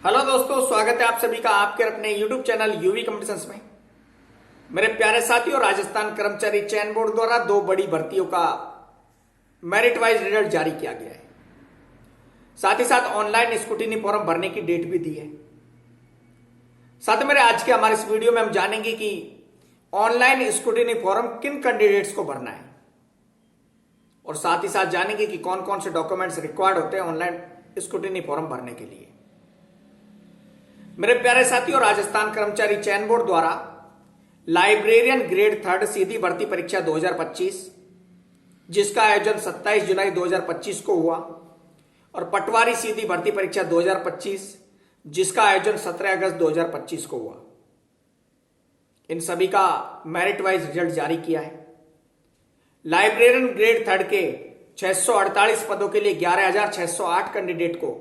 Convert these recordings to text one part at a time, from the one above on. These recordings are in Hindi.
हेलो दोस्तों, स्वागत है आप सभी का आपके अपने YouTube चैनल यूवी कॉम्पिटिशन्स में। मेरे प्यारे साथियों, राजस्थान कर्मचारी चयन बोर्ड द्वारा दो बड़ी भर्तियों का मेरिट वाइज रिजल्ट जारी किया गया है। साथ ही साथ ऑनलाइन स्क्रूटिनी फॉर्म भरने की डेट भी दी है। साथ मेरे आज के हमारे इस वीडियो में हम जानेंगे कि ऑनलाइन स्क्रूटिनी फॉर्म किन कैंडिडेट्स को भरना है और साथ ही साथ जानेंगे कि कौन कौन से डॉक्यूमेंट्स रिक्वायर्ड होते हैं ऑनलाइन स्क्रूटिनी फॉर्म भरने के लिए। मेरे प्यारे साथियों, राजस्थान कर्मचारी चयन बोर्ड द्वारा लाइब्रेरियन ग्रेड 3 सीधी भर्ती परीक्षा 2025, जिसका आयोजन 27 जुलाई 2025 को हुआ, और पटवारी सीधी भर्ती परीक्षा 2025, जिसका आयोजन 17 अगस्त 2025 को हुआ, इन सभी का मेरिट वाइज रिजल्ट जारी किया है। लाइब्रेरियन ग्रेड 3 के 648 पदों के लिए 11,608 कैंडिडेट को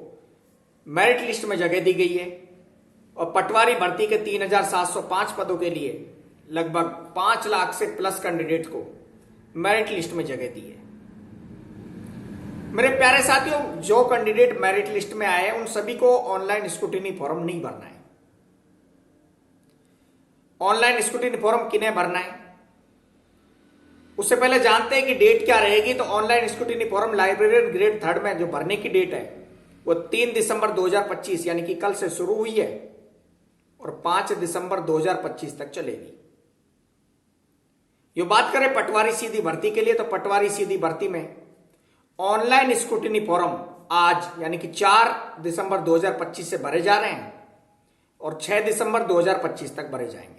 मेरिट लिस्ट में जगह दी गई है और पटवारी भर्ती के 3,705 पदों के लिए लगभग 5 लाख से प्लस कैंडिडेट को मेरिट लिस्ट में जगह दी है। मेरे प्यारे साथियों, जो कैंडिडेट मेरिट लिस्ट में आए उन सभी को ऑनलाइन स्क्रूटिनी फॉर्म नहीं भरना है। ऑनलाइन स्क्रूटिनी फॉर्म किन्हें भरना है उससे पहले जानते हैं कि डेट क्या रहेगी। तो online scrutiny form librarian grade 3 में जो भरने की डेट है वो 3 दिसंबर 2025 यानी कि कल से शुरू हुई है और 5 दिसंबर 2025 तक चलेगी। यो बात करें पटवारी सीधी भर्ती के लिए, तो पटवारी सीधी भर्ती में ऑनलाइन स्क्रूटिनी फॉर्म आज यानी कि 4 दिसंबर 2025 से भरे जा रहे हैं और 6 दिसंबर 2025 तक भरे जाएंगे।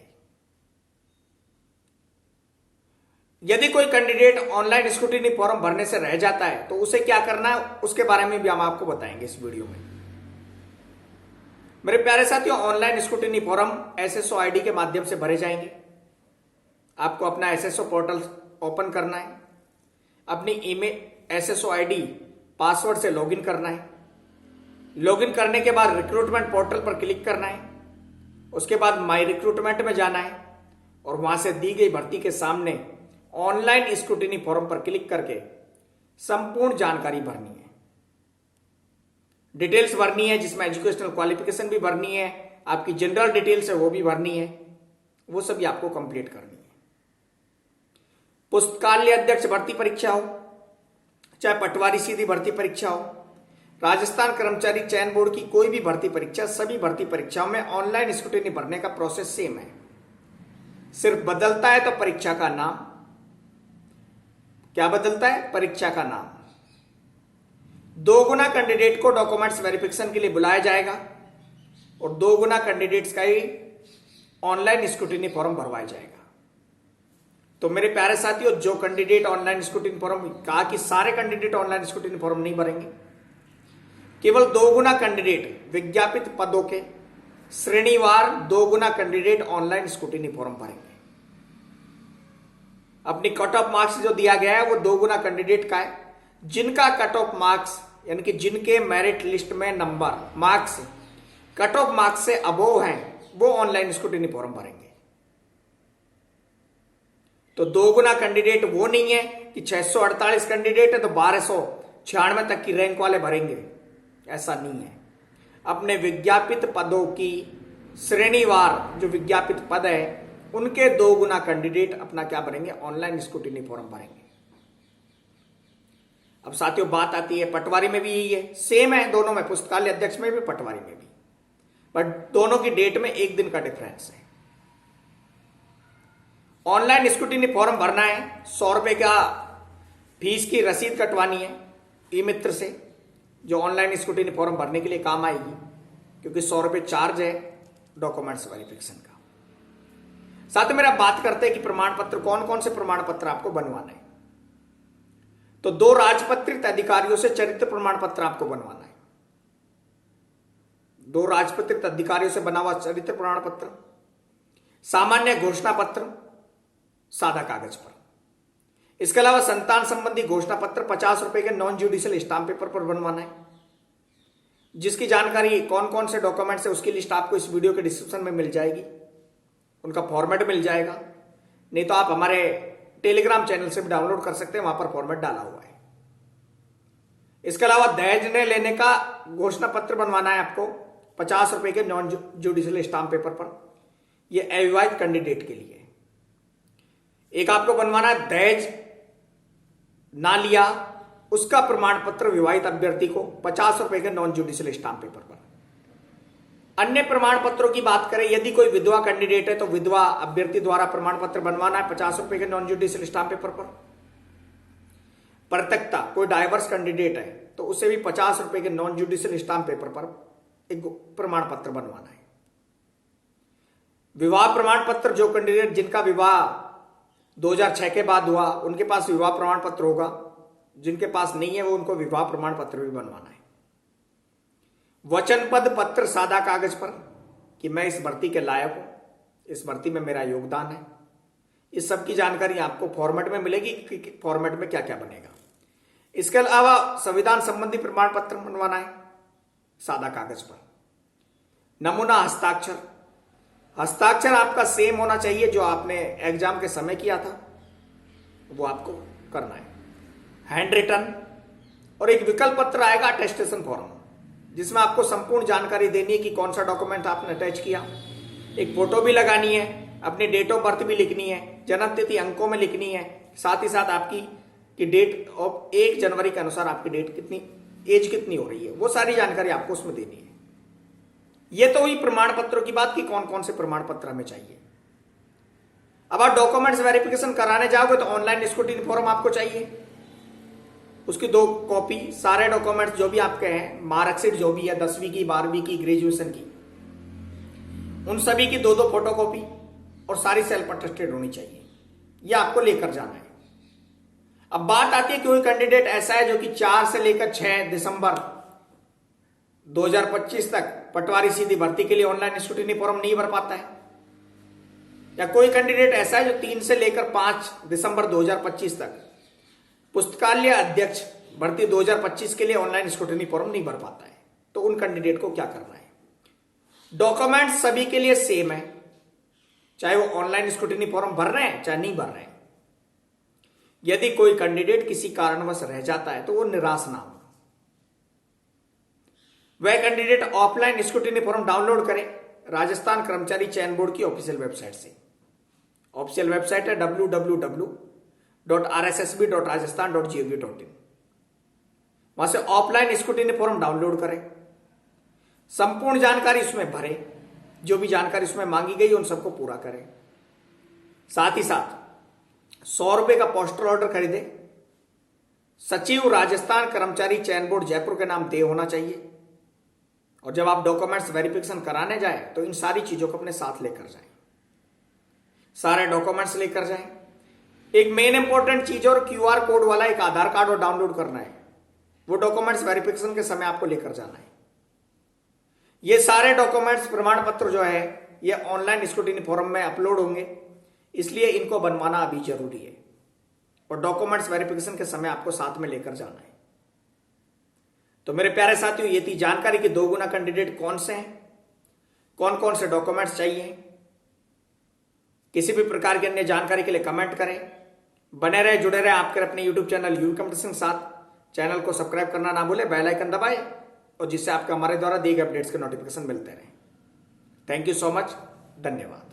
यदि कोई कैंडिडेट ऑनलाइन स्क्रूटिनी फॉर्म भरने से रह जाता है तो उसे क्या करना है उसके बारे में भी हम आपको बताएंगे इस वीडियो में। मेरे प्यारे साथियों, online scrutiny form SSO ID के माध्यम से भरे जाएंगे। आपको अपना एसएसओ पोर्टल ओपन करना है, अपनी ईमेल एसएसओ आईडी पासवर्ड से लॉगिन करना है। लॉगिन करने के बाद रिक्रूटमेंट पोर्टल पर क्लिक करना है। उसके बाद माई रिक्रूटमेंट में जाना है और वहां से दी गई भर्ती के सामने ऑनलाइन स्क्रूटिनी फॉर्म पर क्लिक करके संपूर्ण जानकारी भरनी है। डिटेल्स भरनी है, जिसमें एजुकेशनल क्वालिफिकेशन भी भरनी है, आपकी जनरल डिटेल्स है वो भी भरनी है, वो सभी आपको कंप्लीट करनी है। पुस्तकालय अध्यक्ष भर्ती परीक्षा हो, चाहे पटवारी सीधी भर्ती परीक्षा हो, राजस्थान कर्मचारी चयन बोर्ड की कोई भी भर्ती परीक्षा, सभी भर्ती परीक्षाओं में ऑनलाइन स्क्रूटिनी भरने का प्रोसेस सेम है। सिर्फ बदलता है तो परीक्षा का नाम। क्या बदलता है? परीक्षा का नाम। 2 गुना कैंडिडेट को डॉक्यूमेंट्स वेरिफिकेशन के लिए बुलाया जाएगा और 2 गुना कैंडिडेट्स का ही ऑनलाइन स्क्रूटिनी फॉर्म भरवाया जाएगा। तो मेरे प्यारे साथियों, जो कैंडिडेट ऑनलाइन स्क्रूटिनी फॉर्म, कहा कि सारे कैंडिडेट ऑनलाइन स्क्रूटिनी फॉर्म नहीं भरेंगे, केवल 2 गुना कैंडिडेट विज्ञापित पदों के श्रेणीवार 2 गुना कैंडिडेट ऑनलाइन स्क्रूटिनी फॉर्म भरेंगे। अपनी कट ऑफ मार्क्स जो दिया गया है वो 2 गुना कैंडिडेट का है। जिनका कट ऑफ मार्क्स यानी कि जिनके मेरिट लिस्ट में number marks cut off marks से अबोव हैं वो ऑनलाइन स्क्रूटिनी फॉर्म भरेंगे। तो 2 गुना कैंडिडेट वो नहीं है कि 648 कैंडिडेट है तो 1296 तक की रैंक वाले भरेंगे, ऐसा नहीं है। अपने विज्ञापित पदों की श्रेणीवार जो विज्ञापित पद है उनके 2 गुना कैंडिडेट अपना क्या भरेंगे? ऑनलाइन स्क्रूटिनी फॉर्म भरेंगे। अब साथियों, बात आती है पटवारी में भी यही है, सेम है दोनों में, पुस्तकालय अध्यक्ष में भी पटवारी में भी, बट दोनों की डेट में 1 दिन का डिफरेंस है। ऑनलाइन स्क्रूटिनी फॉर्म भरना है, 100 रुपए का फीस की रसीद कटवानी है ई मित्र से, जो ऑनलाइन स्क्रूटिनी फॉर्म भरने के लिए काम आएगी, क्योंकि 100 रुपए चार्ज है डॉक्यूमेंट्स वेरिफिकेशन का। साथ में मेरा बात करते हैं कि प्रमाण पत्र, कौन कौन से प्रमाण पत्र आपको बनवाना है। तो 2 राजपत्रित अधिकारियों से चरित्र प्रमाण पत्र आपको बनवाना है। 2 राजपत्रित अधिकारियों से बना हुआ चरित्र प्रमाण पत्र, सामान्य घोषणा पत्र सादा कागज पर। इसके अलावा संतान संबंधी घोषणा पत्र 50 रुपए के नॉन जुडिशियल स्टाम्प पेपर पर बनवाना है, जिसकी जानकारी कौन कौन से डॉक्यूमेंट्स है उसकी लिस्ट आपको इस वीडियो के डिस्क्रिप्शन में मिल जाएगी, उनका फॉर्मेट मिल जाएगा। नहीं तो आप हमारे टेलीग्राम चैनल से भी डाउनलोड कर सकते हैं, वहां पर फॉर्मेट डाला हुआ है। इसके अलावा दहेज लेने का घोषणा पत्र बनवाना है आपको ₹50 के नॉन जुडिशियल स्टाम्प पेपर पर। यह अविवाहित कैंडिडेट के लिए। एक आपको बनवाना है दहेज ना लिया उसका प्रमाण पत्र विवाहित अभ्यर्थी को ₹50 के नॉन जुडिशियल स्टाम्प पेपर पर। अन्य प्रमाण पत्रों की बात करें, यदि कोई विधवा कैंडिडेट है तो विधवा अभ्यर्थी द्वारा प्रमाण पत्र बनवाना है ₹50 के नॉन जुडिशियल स्टाम्प पेपर पर। परित्यक्ता कोई डाइवर्स कैंडिडेट है तो उसे भी ₹50 के नॉन जुडिशियल स्टाम्प पेपर पर एक प्रमाण पत्र बनवाना है। विवाह प्रमाण पत्र जो कैंडिडेट जिनका विवाह 2006 के बाद हुआ उनके पास विवाह प्रमाण पत्र होगा, जिनके पास नहीं है वो उनको विवाह प्रमाण पत्र भी बनवाना है। वचनबद्ध पत्र सादा कागज पर कि मैं इस भर्ती के लायक हूं, इस भर्ती में मेरा योगदान है। इस सब की जानकारी आपको फॉर्मेट में मिलेगी कि फॉर्मेट में क्या क्या बनेगा। इसके अलावा संविधान संबंधी प्रमाण पत्र बनवाना है सादा कागज पर। नमूना हस्ताक्षर, हस्ताक्षर आपका सेम होना चाहिए जो आपने एग्जाम के समय किया था, वो आपको करना है। हैंड रिटन और एक विकल्प पत्र आएगा अटेस्टेशन फॉर्म, जिसमें आपको संपूर्ण जानकारी देनी है कि कौन सा डॉक्यूमेंट आपने अटैच किया। एक फोटो भी लगानी है, अपनी डेट ऑफ बर्थ भी लिखनी है, जन्म तिथि अंकों में लिखनी है, साथ ही साथ आपकी कि डेट ऑफ 1 जनवरी के अनुसार आपकी डेट कितनी, एज कितनी हो रही है, वो सारी जानकारी आपको उसमें देनी है। ये तो हुई प्रमाण पत्रों की बात कि कौन कौन से प्रमाण पत्र हमें चाहिए। अब आप डॉक्यूमेंट्स वेरिफिकेशन कराने जाओगे तो ऑनलाइन स्क्रूटिनी फॉर्म आपको चाहिए, उसकी 2 कॉपी, सारे डॉक्यूमेंट्स जो भी आपके हैं, मार्कशीट जो भी है 10वीं की, 12वीं की, ग्रेजुएशन की, उन सभी की 2-2 फोटो कॉपी और सारी सेल्फ अटेस्टेड होनी चाहिए। ये आपको लेकर जाना है। अब बात आती है कि कोई कैंडिडेट ऐसा है जो कि 4 से लेकर 6 दिसंबर 2025 तक पटवारी सीधी भर्ती के लिए ऑनलाइन स्क्रूटिनी फॉर्म नहीं भर पाता है, या कोई कैंडिडेट ऐसा है जो 3 से लेकर 5 दिसंबर 2025 तक पुस्तकालय अध्यक्ष भर्ती 2025 के लिए ऑनलाइन स्क्रूटिनी फॉर्म नहीं भर पाता है। तो उन कैंडिडेट को क्या करना है? डॉक्यूमेंट सभी के लिए सेम है, चाहे वो ऑनलाइन स्क्रूटिनी फॉर्म भर रहे हैं चाहे नहीं भर रहे हैं। यदि कोई कैंडिडेट किसी कारणवश रह जाता है तो वो निराश ना हो। वह candidate offline scrutiny form download करे राजस्थान कर्मचारी चयन बोर्ड की ऑफिशियल वेबसाइट से। ऑफिशियल वेबसाइट है www.rssb.rajasthan.gov.in। वहां से ऑफलाइन स्क्रूटिनी फॉर्म डाउनलोड करें, संपूर्ण जानकारी उसमें भरें, जो भी जानकारी उसमें मांगी गई उन सबको पूरा करें। साथ ही साथ ₹100 का पोस्टल ऑर्डर खरीदे। सचिव राजस्थान कर्मचारी चयन बोर्ड जयपुर के नाम दे होना चाहिए। और जब आप डॉक्यूमेंट्स वेरिफिकेशन कराने जाए तो इन सारी चीजों को अपने साथ लेकर जाएं, सारे डॉक्यूमेंट्स लेकर जाएं। एक मेन इंपॉर्टेंट चीज और QR कोड वाला एक आधार कार्ड और डाउनलोड करना है, वो डॉक्यूमेंट्स वेरिफिकेशन के समय आपको लेकर जाना है। ये सारे डॉक्यूमेंट्स प्रमाण पत्र जो है ये ऑनलाइन स्क्रूटिनी फॉर्म में अपलोड होंगे, इसलिए इनको बनवाना अभी जरूरी है और डॉक्यूमेंट्स वेरिफिकेशन के समय आपको साथ में लेकर जाना है। तो मेरे प्यारे साथियों, ये थी जानकारी कि 2 गुना कैंडिडेट कौन से हैं, कौन कौन से डॉक्यूमेंट्स चाहिए। किसी भी प्रकार की अन्य जानकारी के लिए कमेंट करें। बने रहे, जुड़े रहे आपके अपने यूट्यूब चैनल यूवी कंपटीशन के साथ। चैनल को सब्सक्राइब करना ना भूले, बेल आइकन दबाएं और जिससे आपको हमारे द्वारा दिए गए अपडेट्स के नोटिफिकेशन मिलते रहे। थैंक यू सो मच, धन्यवाद।